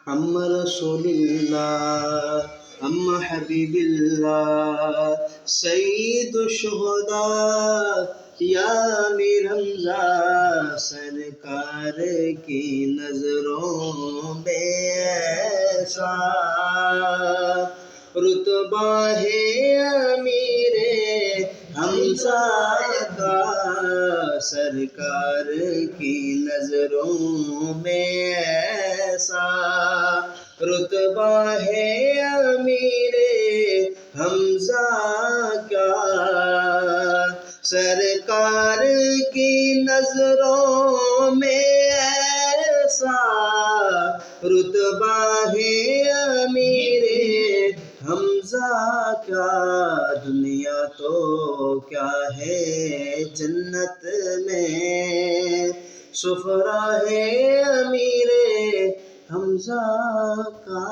عم رسول اللہ عم حبیب اللہ سید الشہداء یا امیر حمزہ سرکار کی نظروں میں ایسا رتبہ ہے امیر حمزہ کا سرکار کی نظروں میں ایسا رتبہ ہے امیر حمزہ کا سرکار کی نظروں میں ایسا رتبہ ہے امیر حمزہ کا دنیا تو کیا ہے جنت میں سفرہ ہے امیر حمزہ کا